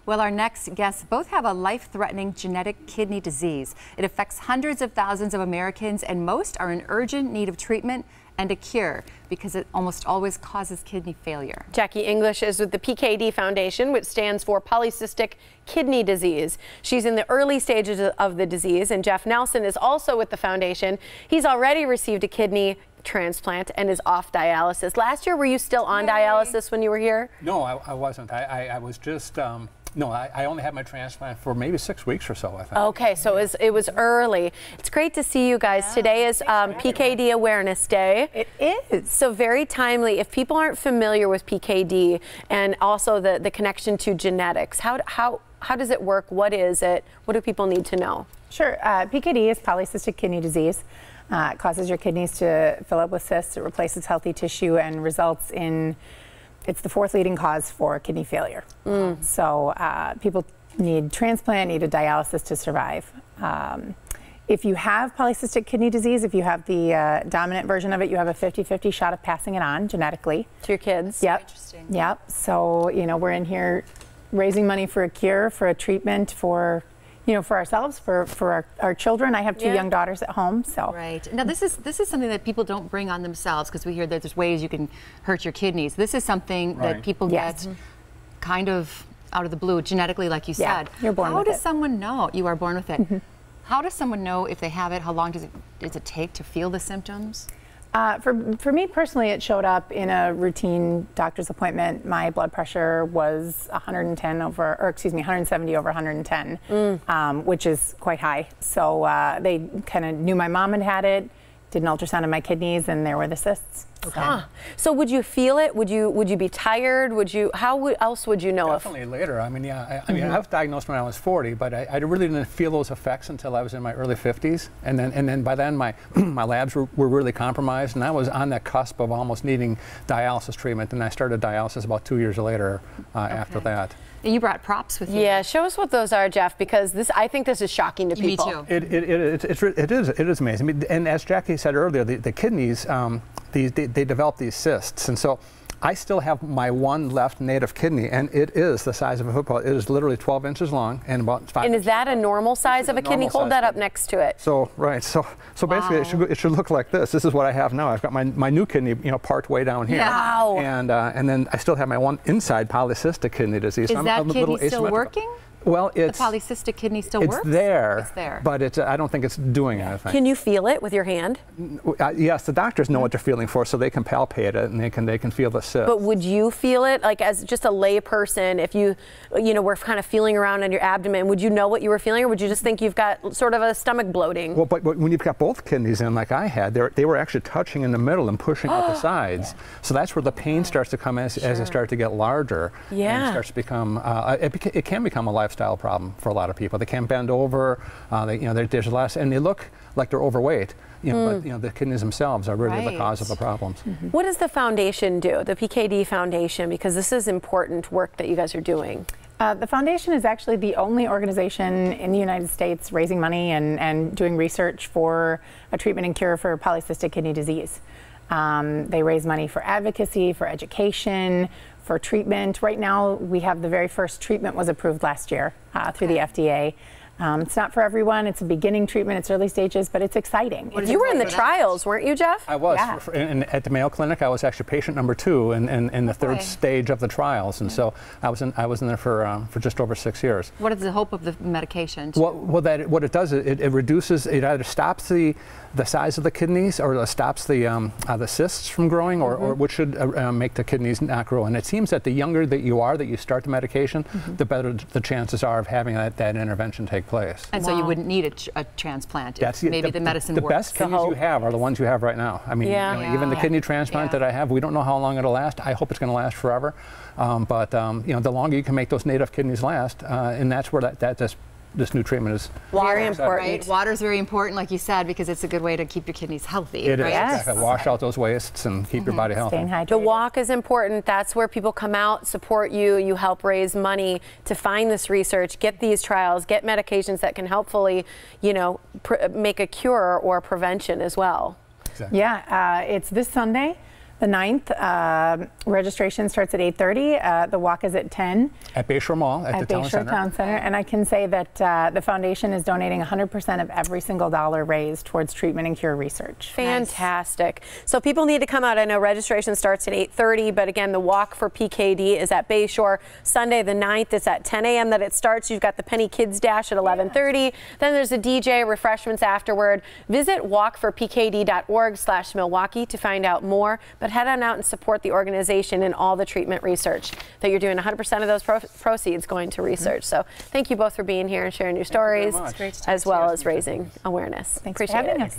Well, our next guests both have a life-threatening genetic kidney disease. It affects hundreds of thousands of Americans, and most are in urgent need of treatment and a cure because it almost always causes kidney failure. Jacque English is with the PKD Foundation, which stands for Polycystic Kidney Disease. She's in the early stages of the disease, and Jeff Nelson is also with the foundation. He's already received a kidney transplant and is off dialysis. Last year, were you still on dialysis when you were here? No, I wasn't. I was just, no, I only had my transplant for maybe 6 weeks or so, I think. Okay, so it was early. It's great to see you guys. Today is PKD Awareness Day. It is. So very timely. If people aren't familiar with PKD and also the connection to genetics, how does it work? What is it? What do people need to know? Sure. PKD is polycystic kidney disease. It causes your kidneys to fill up with cysts. It replaces healthy tissue and results in, it's the fourth leading cause for kidney failure. So people need transplant, need a dialysis to survive. If you have polycystic kidney disease, if you have the dominant version of it, you have a 50-50 shot of passing it on genetically. To your kids? Yep. Interesting. Yep. So, you know, we're in here raising money for a cure, for a treatment, for, you know, for ourselves, for our children. I have two young daughters at home, so. Right. Now this is something that people don't bring on themselves, because we hear that there's ways you can hurt your kidneys. This is something that people get kind of out of the blue, genetically, like you said. You're born with it. How does someone know? You are born with it. How does someone know if they have it? How long does it take to feel the symptoms? For me personally, it showed up in a routine doctor's appointment. My blood pressure was 170 over 110, which is quite high. So they kind of knew my mom had it, did an ultrasound of my kidneys, and there were the cysts. Okay. So would you feel it? Would you be tired? How else would you know? Definitely later. I mean, yeah. I mean, I was diagnosed when I was 40, but I really didn't feel those effects until I was in my early 50s, and then by then my labs were really compromised, and I was on that cusp of almost needing dialysis treatment. And I started dialysis about 2 years later after that. You brought props with you. Yeah, show us what those are, Jeff, because I think this is shocking to people. Me too. It is amazing. I mean, and as Jacque said earlier, the kidneys, they develop these cysts, and so I still have my one left native kidney, and it is the size of a football. It is literally 12 inches long and about 5 And inches is that a normal size of a kidney? Hold that up next to it. So so basically it should look like this. This is what I have now. I've got my new kidney, you know, part way down here. Wow. And then I still have my one inside polycystic kidney disease. Is that kidney still working? Well, the polycystic kidney still works? It's there. It's there. But I don't think it's doing anything. Can you feel it with your hand? Yes, the doctors know what they're feeling for, so they can palpate it and they can feel the cyst. But would you feel it, like as just a lay person, if you were kind of feeling around on your abdomen, would you know what you were feeling, or would you just think you've got sort of a stomach bloating? Well, but when you've got both kidneys in, like I had, they were actually touching in the middle and pushing out the sides. So that's where the pain starts to come as they start to get larger. And it starts to become, it can become a lifestyle problem for a lot of people. They can't bend over, there's less, and they look like they're overweight. But the kidneys themselves are really the cause of the problems. What does the foundation do, the PKD Foundation? Because this is important work that you guys are doing. The foundation is actually the only organization in the United States raising money and doing research for a treatment and cure for polycystic kidney disease. They raise money for advocacy, for education, for treatment. Right now, we have the very first treatment was approved last year through the FDA. It's not for everyone. It's a beginning treatment. It's early stages, but it's exciting. You were in the trials, weren't you, Jeff? I was. Yeah. At the Mayo Clinic, I was actually patient number 2 in the third stage of the trials, and so I was in there for just over 6 years. What is the hope of the medication? Well, what it does, it reduces. It either stops the size of the kidneys, or stops the cysts from growing, or which should make the kidneys not grow. And it seems that the younger that you start the medication, the better the chances are of having that intervention take place. And so you wouldn't need a transplant. That's maybe the medicine works. The best kidneys you have are the ones you have right now. I mean, even the kidney transplant that I have, we don't know how long it'll last. I hope it's going to last forever. But the longer you can make those native kidneys last, and that's where this new treatment is very important. Right? Water is very important, like you said, because it's a good way to keep your kidneys healthy. It is. Exactly. Wash out those wastes and keep your body healthy. The walk is important. That's where people come out, support you. You help raise money to find this research, get these trials, get medications that can helpfully, make a cure or prevention as well. Exactly. Yeah, it's this Sunday. The 9th, registration starts at 8:30. The walk is at 10. At Bayshore Mall, at the Bayshore Town Center. And I can say that the foundation is donating 100% of every single dollar raised towards treatment and cure research. Fantastic. So people need to come out. I know registration starts at 8:30, but again, the walk for PKD is at Bayshore. Sunday the 9th, it's at 10 a.m. that it starts. You've got the Penny Kids Dash at 11:30. Then there's a DJ, refreshments afterward. Visit walkforpkd.org/Milwaukee to find out more. But head on out and support the organization and all the treatment research that you're doing. 100% of those proceeds going to research. So thank you both for being here and sharing your stories, as well as raising awareness. Thanks for having us.